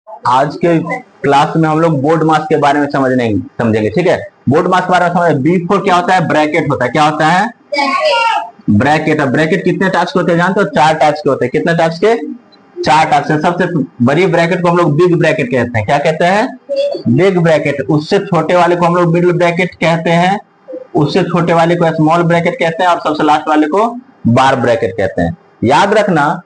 आज के क्लास में हम लोग बोर्ड मास के बारे में समझेंगे। ठीक है, बोर्ड मास के बारे में समझेंगे। B4 क्या होता है? ब्रैकेट होता है। क्या होता है? ब्रैकेट। अब ब्रैकेट कितने टाइप्स के होते हैं जानते हो? 4 टाइप्स के होते हैं। कितने टाइप्स के? 4 टाइप्स के। सबसे बड़ी ब्रैकेट को हम लोग बिग ब्रैकेट कहते हैं। क्या कहते हैं? Big bracket. उससे छोटे वाले को हम लोग मिडिल ब्रैकेट कहते हैं, उससे छोटे वाले को स्मॉल ब्रैकेट कहते हैं, और सबसे लास्ट वाले को बार ब्रैकेट कहते हैं। याद रखना,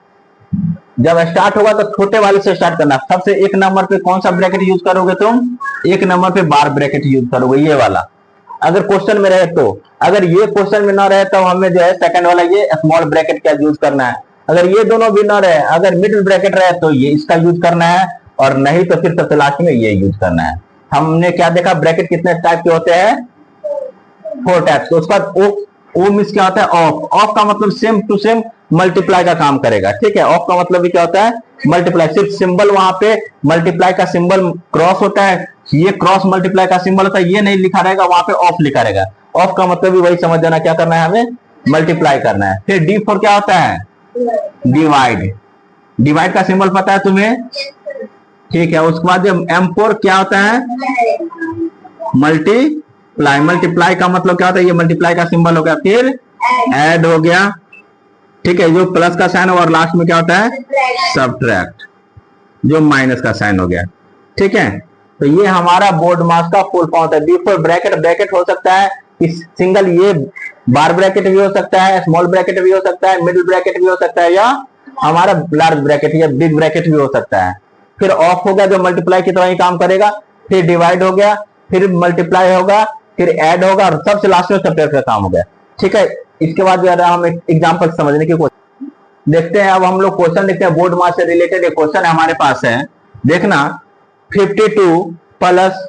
जब स्टार्ट होगा तो छोटे वाले से स्टार्ट करना। सबसे 1 नंबर पे कौन सा ब्रैकेट यूज करोगे तुम? 1 नंबर पे बार ब्रैकेट यूज करोगे, ये वाला। अगर क्वेश्चन में रहे तो, अगर ये क्वेश्चन में ना रहे तो हमें जो है सेकंड वाला ये स्मॉल ब्रैकेट का यूज करना है। अगर ये दोनों भी ना रहे, अगर मिडिल ब्रैकेट रहे तो ये इसका यूज करना है, और नहीं तो फिर सबसे लास्ट में ये यूज करना है। हमने क्या देखा? ब्रैकेट कितने टाइप के होते हैं? 4 टाइप्स। उसके बाद ओ मींस क्या होता है? ऑफ। ऑफ का मतलब सेम टू सेम मल्टीप्लाई का काम करेगा। ठीक है, ऑफ का मतलब भी क्या होता है? मल्टीप्लाई। सिर्फ सिंबल वहां पे मल्टीप्लाई का सिंबल क्रॉस होता है, ये क्रॉस मल्टीप्लाई का सिंबल होता है, ये नहीं लिखा रहेगा, वहां पे ऑफ लिखा रहेगा। ऑफ का मतलब भी वही समझ जाना, क्या करना है हमें? मल्टीप्लाई करना है। फिर D4 क्या होता है? डिवाइड। डिवाइड का सिंबल पता है तुम्हें? ठीक है, उसके बाद M4 क्या होता है? मल्टीप्लाई। मल्टीप्लाई का मतलब क्या होता है? ये मल्टीप्लाई का सिंबल हो गया। फिर ऐड हो गया। ठीक है, जो प्लस का साइन और लास्ट में क्या होता है? सबट्रैक्ट, जो माइनस का साइन हो गया। ठीक है, तो ये हमारा बोर्ड मास का फुल फॉर्म होता है। B4 bracket. ब्रैकेट हो सकता है इस सिंगल, ये बार ब्रैकेट भी हो सकता है, स्मॉल ब्रैकेट भी हो सकता है, मिडिल ब्रैकेट भी हो सकता है, या हमारा लार्ज ब्रैकेट या बिग ब्रैकेट भी हो सकता है। फिर ऑफ हो गया, जो मल्टीप्लाई की तरह ही काम करेगा। फिर डिवाइड हो गया, फिर मल्टीप्लाई होगा, फिर ऐड होगा, और सबसे लास्ट में सबट्रैक्ट का काम हो गया। ठीक है, इसके बाद जो है हम एक एग्जांपल समझने की कोशिश देखते हैं। अब हम लोग क्वेश्चन देखते हैं, बोर्ड मास से रिलेटेड एक क्वेश्चन हमारे पास है। देखना, 52 प्लस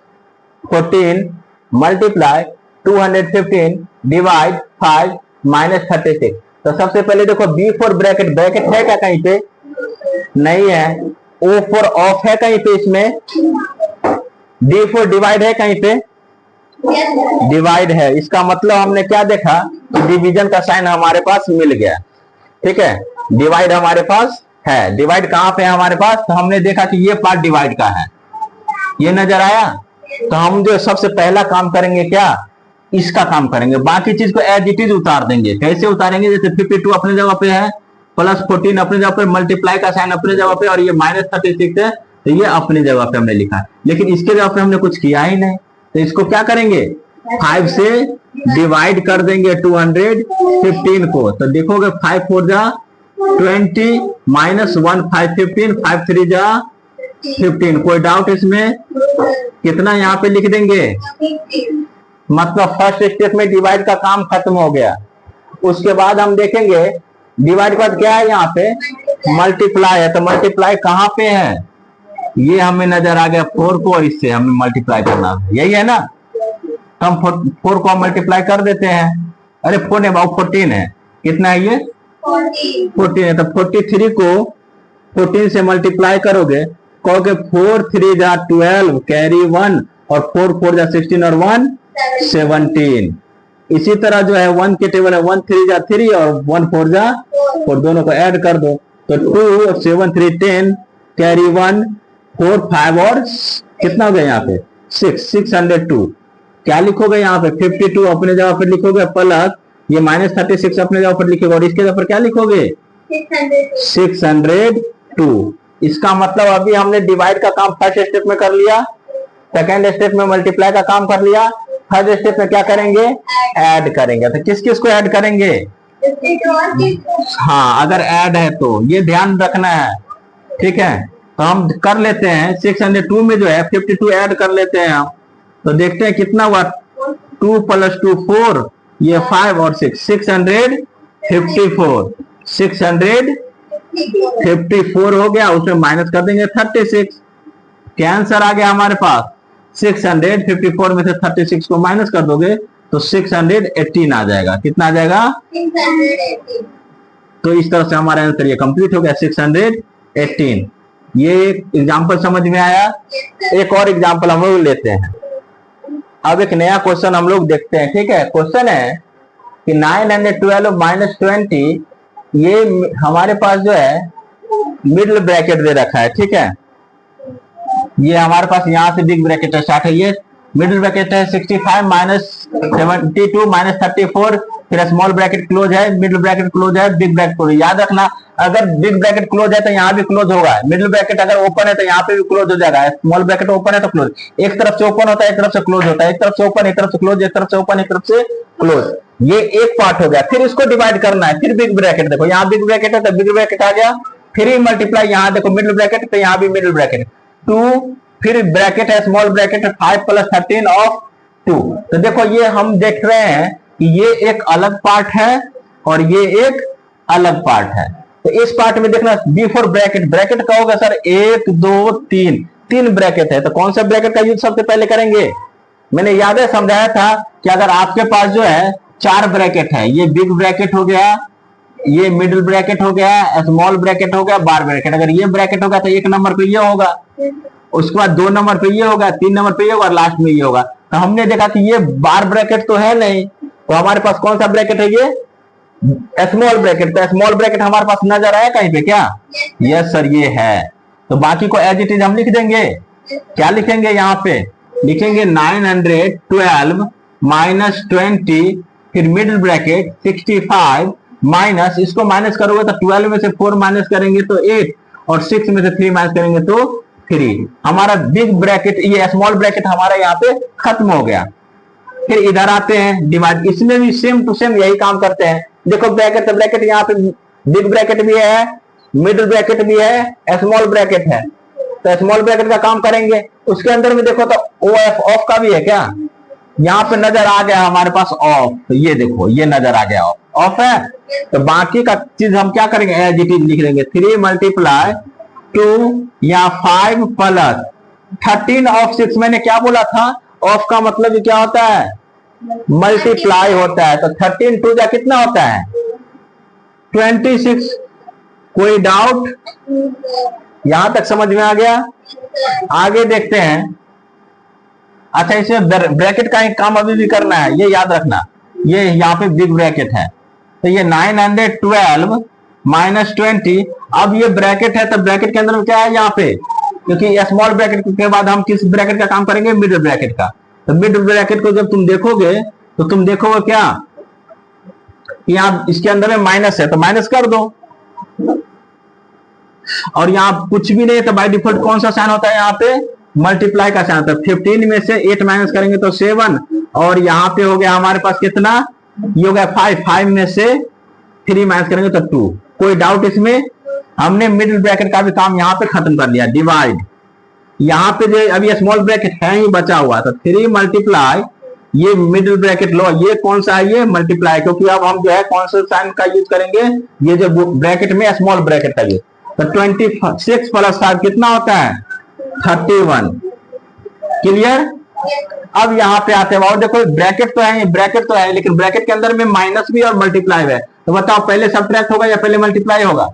14 मल्टीप्लाई 215 डिवाइड 5 माइनस 36। तो सबसे पहले देखो, B4 ब्रैकेट। ब्रैकेट है क्या कहीं पे? नहीं है। O4 ऑफ है कहीं पे इसमें? D4 डिवाइड है कहीं पे? डिवाइड है। इसका मतलब हमने क्या देखा? डिवीजन का साइन हमारे पास मिल गया। ठीक है, डिवाइड हमारे पास है। डिवाइड कहां पे है हमारे पास? तो हमने देखा कि ये पार्ट डिवाइड का है, ये नजर आया। तो हम जो सबसे पहला काम करेंगे क्या? इसका काम करेंगे, बाकी चीज को एज इट इज उतार देंगे। कैसे उतारेंगे? जैसे 52 अपने जगह पे है, प्लस 14 अपनी जगह पे, मल्टीप्लाई का साइन अपनी जगह पे, और ये माइनस 36 है, तो ये अपनी जगह पे हमने लिखा। लेकिन इसके जगह पे हमने कुछ किया ही नहीं, तो इसको क्या करेंगे? 5 से डिवाइड कर देंगे 215 को। तो देखोगे 5 4 जा 20 माइनस 1 5 15, 5 3 जा 15। कोई डाउट इसमें? कितना यहाँ पे लिख देंगे? मतलब फर्स्ट स्टेप में डिवाइड का काम खत्म हो गया। उसके बाद हम देखेंगे डिवाइड के बाद क्या है यहाँ पे? मल्टीप्लाई है। तो मल्टीप्लाई कहाँ पे है? ये हमें नजर आ गया 4 को, और इससे हमें मल्टीप्लाई करना, यही है ना। तो हम 4 को मल्टीप्लाई कर देते हैं। अरे 4 नहीं, 14 है। कितना है ये? 14 है। तो 43 को 14 से मल्टीप्लाई करोगे, कहोगे 4 3 जा 12 कैरी 1, और 4 4 जा 16, और 1 17। इसी तरह जो है 1 के टेबल है, 1 3 जा 3, और 1 4 जा 4, दोनों को ऐड कर दो। तो 2 और 7 3 10 कैरी 1 4 5, और कितना हो गया यहाँ पे? 602। क्या लिखोगे यहाँ पे? 52 अपने जगह पर लिखोगे, प्लस ये माइनस 36 अपने जगह पर लिखोगे, और इसके जगह पर क्या लिखोगे? 602। इसका मतलब अभी हमने डिवाइड का काम फर्स्ट स्टेप में कर लिया, सेकेंड स्टेप में मल्टीप्लाई का काम कर लिया, थर्ड स्टेप में क्या करेंगे? ऐड करेंगे। तो किस किस को ऐड करेंगे? हाँ, अगर ऐड है तो ये ध्यान रखना है। ठीक है, तो हम कर लेते हैं। 602 में जो है 52 ऐड कर लेते हैं हम, तो देखते हैं कितना हुआ। 2 + 2 4, ये 5 और 6 654। 654 हो गया, उसमें माइनस कर देंगे 36। क्या आंसर आ गया हमारे पास? 654 में से 36 को माइनस कर दोगे तो 618 आ जाएगा। कितना आ जाएगा? 618। तो इस तरह से हमारा आंसर ये कंप्लीट हो गया, 618। ये एग्जाम्पल समझ में आया? एक और एग्जाम्पल हम लोग लेते हैं। अब एक नया क्वेश्चन हम लोग देखते हैं। ठीक है, क्वेश्चन है कि 912 माइनस 20, ये हमारे पास जो है मिडिल ब्रैकेट दे रखा है। ठीक है, ये हमारे पास यहाँ से बिग ब्रैकेट स्टार्ट है, ये मिडिल ब्रैकेट है 65 माइनस 72 माइनस 34, फिर स्मॉल ब्रैकेट क्लोज है, मिडिल ब्रैकेट क्लोज है, बिग ब्रैकेट क्लोज। याद रखना अगर बिग ब्रैकेट क्लोज है तो यहाँ भी क्लोज होगा, मिडिल ब्रैकेट अगर ओपन है तो यहाँ पे भी क्लोज हो जाएगा, स्मॉल ब्रैकेट ओपन है तो क्लोज। एक तरफ से ओपन होता है, एक तरफ से क्लोज होता है, एक तरफ से ओपन, एक तरफ से क्लोज, एक तरफ से ओपन, एक तरफ से क्लोज। ये एक पार्ट हो गया। फिर इसको डिवाइड करना है, फिर बिग ब्रैकेट, देखो यहाँ बिग ब्रैकेट है तो बिग ब्रैकेट आ गया, फिर मल्टीप्लाई यहाँ देखो मिडिल ब्रैकेट तो यहाँ भी मिडिल ब्रैकेट 2, फिर ब्रैकेट है स्मॉल ब्रैकेट 5 प्लस 13 ऑफ 2। तो देखो ये हम देख रहे हैं कि ये एक अलग पार्ट है और ये एक अलग पार्ट है। तो इस पार्ट में देखना बिफोर ब्रैकेट, ब्रैकेट का होगा सर 1 2 3, 3 ब्रैकेट है तो कौन सा ब्रैकेट का यूज सबसे पहले करेंगे। मैंने याद है समझाया था कि अगर आपके पास जो है 4 ब्रैकेट है, ये बिग ब्रैकेट हो गया, ये मिडिल ब्रैकेट हो गया, स्मॉल ब्रैकेट हो गया, बार ब्रैकेट। अगर ये ब्रैकेट होगा तो 1 नंबर पे ये होगा, उसके बाद 2 नंबर पे ये होगा, 3 नंबर पे ये होगा, लास्ट में ये होगा। तो हमने देखा कि ये बार ब्रैकेट तो है नहीं, तो हमारे पास कौन सा ब्रैकेट है, ये स्मॉल ब्रैकेट। तो स्मॉल ब्रैकेट हमारे पास नजर आया कहीं पे क्या? यस सर ये है। तो बाकी को एज इट इज हम लिख देंगे। क्या लिखेंगे यहाँ पे? लिखेंगे 912 माइनस 20, फिर मिडिल ब्रैकेट 65 माइनस, इसको माइनस करोगे तो 12 में से 4 माइनस करेंगे तो 8 और 6 में से 3 माइनस करेंगे तो 3। हमारा बिग ब्रैकेट, ये स्मॉल ब्रैकेट हमारा यहाँ पे खत्म हो गया। फिर इधर आते हैं डिवाइड, इसमें भी सेम टू सेम यही काम करते हैं। देखो ब्रैकेट तो ब्रैकेट यहाँ पे बिग ब्रैकेट भी है, मिडिल ब्रैकेट भी है, स्मॉल ब्रैकेट है। तो स्मॉल ब्रैकेट का काम करेंगे, उसके अंदर में देखो तो OF ऑफ का भी है क्या? यहाँ पे नजर आ गया हमारे पास ऑफ, तो ये देखो ये नजर आ गया ऑफ है। तो बाकी का चीज हम क्या करेंगे, एज इट इज लिख लेंगे 3 मल्टीप्लाई 2 या 5 प्लस 13 ऑफ 6। मैंने क्या बोला था, ऑफ का मतलब क्या होता है, मल्टीप्लाई होता है। तो 13 2 जा कितना होता है 26। कोई डाउट? यहां तक समझ में आ गया? आगे देखते हैं। अच्छा इसमें ब्रैकेट का एक काम अभी भी करना है, ये याद रखना। ये यहाँ पे बिग ब्रैकेट है तो ये 912 माइनस 20। अब ये ब्रैकेट है तो ब्रैकेट के अंदर में क्या है यहाँ पे, क्योंकि स्मॉल ब्रैकेट के बाद हम किस ब्रैकेट का काम करेंगे, मिडिल ब्रैकेट का। तो मिडिल ब्रैकेट को जब तुम देखोगे तो तुम देखोगे क्या, यहाँ इसके अंदर में माइनस है तो माइनस कर दो, और यहाँ कुछ भी नहीं है तो बाय डिफॉल्ट कौन सा साइन होता है यहाँ पे, मल्टीप्लाई का साइन होता है। 15 में से 8 माइनस करेंगे तो 7, और यहाँ पे हो गया हमारे पास कितना, ये हो गया 5 में से 3 माइनस करेंगे तो 2। कोई डाउट इसमें? हमने मिडिल ब्रैकेट का भी काम यहाँ पे खत्म कर लिया, डिवाइड। यहाँ पे जो अभी स्मॉल ब्रैकेट है ही बचा हुआ, तो 3 मल्टीप्लाई ये मिडिल ब्रैकेट लो, ये कौन सा है, ये मल्टीप्लाई, क्योंकि अब हम जो है कौन सा साइन का यूज करेंगे, ये जो ब्रैकेट में स्मॉल ब्रैकेट का यूज। तो 26 प्लस 5 कितना होता है 31। क्लियर? अब यहाँ पे आते हैं, और देखो ब्रैकेट तो है, ब्रैकेट तो है, लेकिन ब्रैकेट के अंदर में माइनस भी और मल्टीप्लाई है। तो बताओ पहले सब्ट्रैक्ट होगा या पहले मल्टीप्लाई होगा?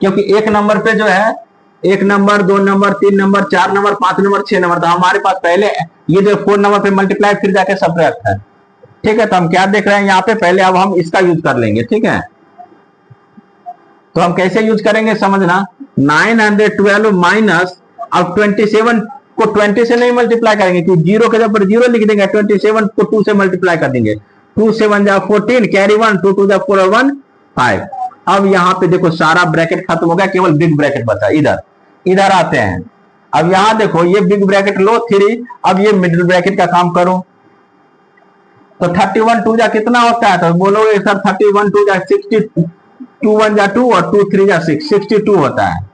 क्योंकि एक नंबर पे जो है 1 number 2 number 3 number 4 number 5 number 6 number, तो हमारे पास पहले ये जो 4 नंबर पे मल्टीप्लाई फिर जाके सब्ट्रैक्ट है। ठीक है, तो हम क्या देख रहे हैं यहाँ पे, पहले अब हम इसका यूज कर लेंगे। ठीक है, तो हम कैसे यूज करेंगे समझना। 912 माइनस, अब 27 को 20 से नहीं मल्टीप्लाई करेंगे, क्योंकि 0 के जगह पर 0 लिख देंगे, 27 को 2 से मल्टीप्लाई कर देंगे। 2 7 जा 14, कैरी 1, 2 2 जा 4 और 1 5। अब यहाँ पे देखो सारा ब्रैकेट खत्म हो गया, केवल बिग ब्रैकेट बचा। इधर आते हैं। अब यहाँ देखो ये बिग ब्रैकेट लो 3, अब ये मिडिल ब्रैकेट का काम करो। तो 31 2 जा कितना होता है, तो बोलोगे सर 31 2 जा 60, 2 1 जा 2 और 2 3 जा 6, 62 होता है।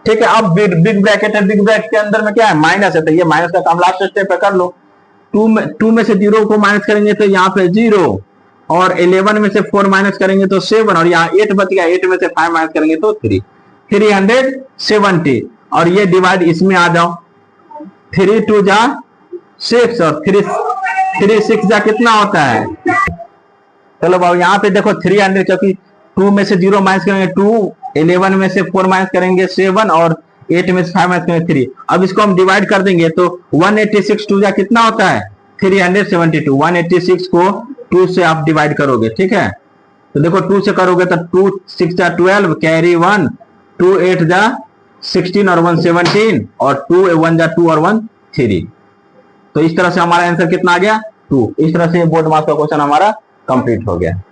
ठीक है, अब बिग ब्रैकेट है, बिग ब्रैकेट के अंदर में क्या है, माइनस है, तो ये माइनस का काम लास्ट स्टेप पे कर लो। 2 में से 0 को माइनस करेंगे तो यहाँ पे 0, और 11 में से 4 माइनस करेंगे तो 7, और यहाँ 8 बच गया, 8 में से 5 माइनस करेंगे तो 3, 370। और ये डिवाइड इसमें आ जाओ, 3 2 जा 6 और 3 6 जा कितना होता है। चलो बाबू यहाँ पे देखो 300, क्योंकि 2 में से 0 माइनस करेंगे 2, 11 में से 4 माइनस करेंगे 7, और 8 में से 5 माइनस करेंगे 3। अब इसको हम डिवाइड कर देंगे तो 186 2 जा कितना होता है 372। 186 को 2 से आप डिवाइड करोगे। ठीक है, तो देखो 2 से करोगे तो 2 6 जा 12, कैरी 1, 2 8 जा 16 और 1 17 और 2 1 जा 2 और 1 3। तो इस तरह से हमारा आंसर कितना आ गया 2। इस तरह से बोर्ड मार्क्स का क्वेश्चन हमारा कंप्लीट हो गया।